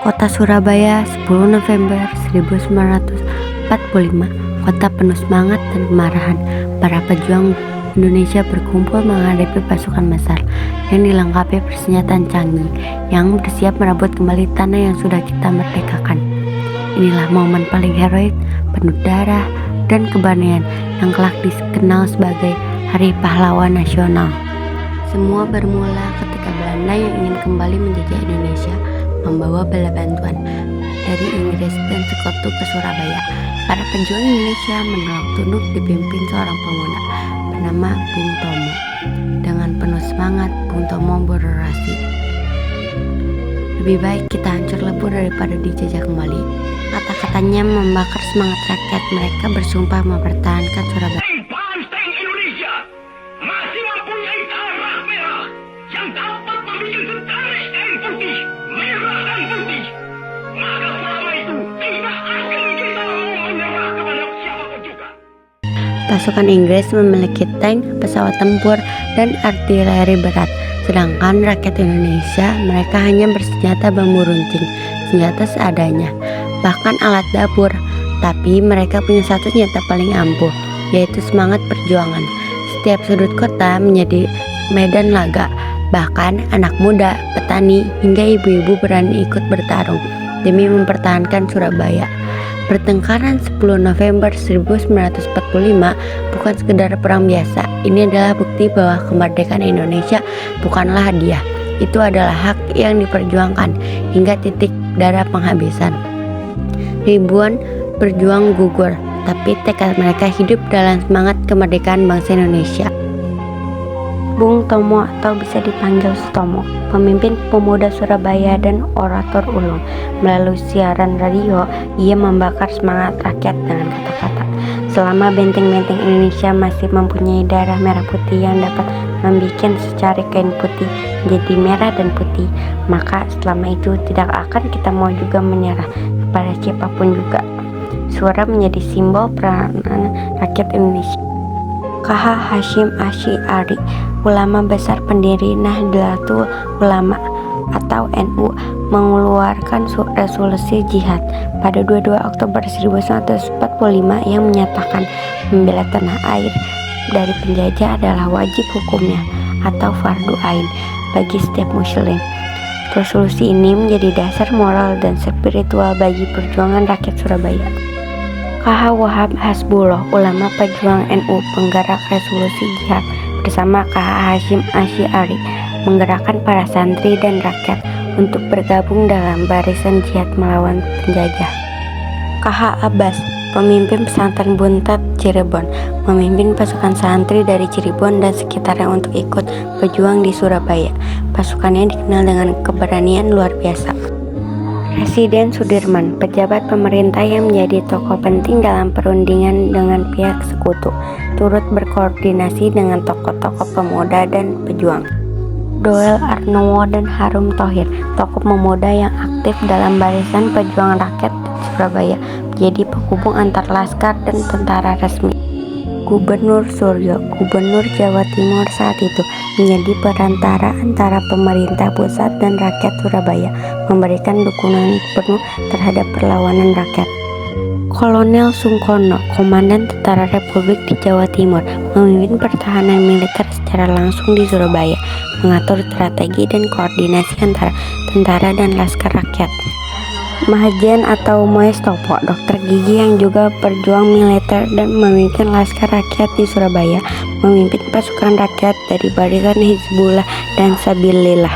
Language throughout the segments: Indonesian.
Kota Surabaya, 10 November 1945. Kota penuh semangat dan kemarahan. Para pejuang Indonesia berkumpul menghadapi pasukan Masar yang dilengkapi persenjataan canggih yang bersiap merebut kembali tanah yang sudah kita merdekakan. Inilah momen paling heroik, penuh darah dan keberanian yang kelak dikenal sebagai Hari Pahlawan Nasional. Semua bermula ketika Belanda yang ingin kembali menjajah Indonesia membawa bala bantuan dari Inggris dan Sekutu ke Surabaya. Para pejuang Indonesia menolak tunduk dipimpin seorang pemuda bernama Bung Tomo. Dengan penuh semangat, Bung Tomo berorasi, "Lebih baik kita hancur lebur daripada dijajah kembali." Kata-katanya membakar semangat rakyat. Mereka bersumpah mempertahankan Surabaya. Banteng Indonesia masih mempunyai darah merah yang dapat membikin sentaris kain putih, merah dan putih. Maka selama itu tidak akan kita mau menyerah kepada siapapun juga. Pasukan Inggris memiliki tank, pesawat tempur, dan artileri berat. Sedangkan rakyat Indonesia, mereka hanya bersenjata bambu runcing, senjata seadanya, bahkan alat dapur. Tapi mereka punya satu senjata paling ampuh, yaitu semangat perjuangan. Setiap sudut kota menjadi medan laga. Bahkan anak muda, petani, hingga ibu-ibu berani ikut bertarung demi mempertahankan Surabaya. Pertengkaran 10 November 1945 bukan sekedar perang biasa. Ini adalah bukti bahwa kemerdekaan Indonesia bukanlah hadiah. Itu adalah hak yang diperjuangkan hingga titik darah penghabisan. Ribuan berjuang gugur, tapi tekad mereka hidup dalam semangat kemerdekaan bangsa Indonesia. Bung Tomo atau bisa dipanggil Sutomo, pemimpin pemuda Surabaya dan orator ulung. Melalui siaran radio, ia membakar semangat rakyat dengan kata-kata, "Selama benteng-benteng Indonesia masih mempunyai darah merah putih yang dapat membuat secari kain putih menjadi merah dan putih, maka selama itu tidak akan kita mau juga menyerah kepada siapapun juga." Suara menjadi simbol peranan rakyat Indonesia. K.H. Hasyim Asy'ari, ulama besar pendiri Nahdlatul Ulama atau NU, mengeluarkan resolusi jihad pada 22 Oktober 1945 yang menyatakan membela tanah air dari penjajah adalah wajib hukumnya atau fardu ain bagi setiap muslim. Resolusi ini menjadi dasar moral dan spiritual bagi perjuangan rakyat Surabaya. K.H. Wahab Hasbullah, ulama pejuang NU, penggerak resolusi jihad, bersama K.H. Hasyim Asy'ari menggerakkan para santri dan rakyat untuk bergabung dalam barisan jihad melawan penjajah. K.H. Abbas, pemimpin pesantren Buntat Cirebon, memimpin pasukan santri dari Cirebon dan sekitarnya untuk ikut berjuang di Surabaya. Pasukannya dikenal dengan keberanian luar biasa. Presiden Sudirman, pejabat pemerintah yang menjadi tokoh penting dalam perundingan dengan pihak sekutu, turut berkoordinasi dengan tokoh-tokoh pemuda dan pejuang. Doel Arnowo dan Harum Thohir, tokoh pemuda yang aktif dalam barisan pejuang rakyat Surabaya, menjadi penghubung antar laskar dan tentara resmi. Gubernur Suryo, gubernur Jawa Timur saat itu, menjadi perantara antara pemerintah pusat dan rakyat Surabaya, memberikan dukungan penuh terhadap perlawanan rakyat. Kolonel Sungkono, komandan tentara Republik di Jawa Timur, memimpin pertahanan militer secara langsung di Surabaya, mengatur strategi dan koordinasi antara tentara dan laskar rakyat. Mahajan atau Moestopo, dokter gigi yang juga berjuang militer dan memimpin laskar rakyat di Surabaya, memimpin pasukan rakyat dari barisan Hizbullah dan Sabilillah.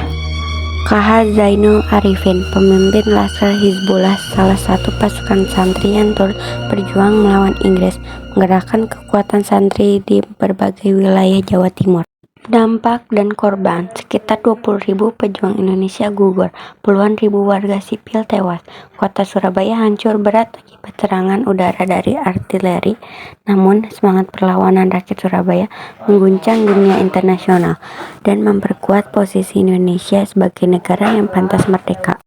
K.H. Zainul Arifin, pemimpin laskar Hizbullah, salah satu pasukan santri yang turut berjuang melawan Inggris, menggerakkan kekuatan santri di berbagai wilayah Jawa Timur. Dampak dan korban, sekitar 20.000 pejuang Indonesia gugur, puluhan ribu warga sipil tewas. Kota Surabaya hancur berat akibat serangan udara dari artileri. Namun semangat perlawanan rakyat Surabaya mengguncang dunia internasional dan memperkuat posisi Indonesia sebagai negara yang pantas merdeka.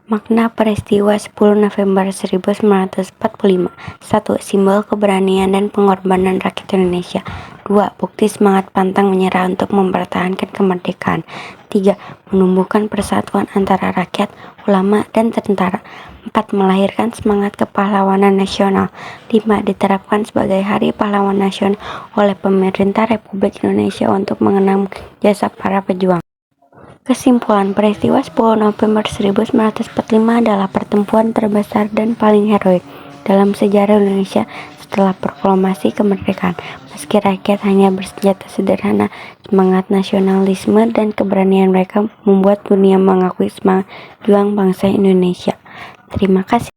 Makna peristiwa 10 November 1945. 1. Simbol keberanian dan pengorbanan rakyat Indonesia. 2. Bukti semangat pantang menyerah untuk mempertahankan kemerdekaan. 3. Menumbuhkan persatuan antara rakyat, ulama, dan tentara. 4. Melahirkan semangat kepahlawanan nasional. 5. Diterapkan sebagai Hari Pahlawan Nasional oleh pemerintah Republik Indonesia untuk mengenang jasa para pejuang. Kesimpulan, peristiwa 10 November 1945 adalah pertempuran terbesar dan paling heroik dalam sejarah Indonesia setelah proklamasi kemerdekaan. Meski rakyat hanya bersenjata sederhana, semangat nasionalisme dan keberanian mereka membuat dunia mengakui semangat juang bangsa Indonesia. Terima kasih.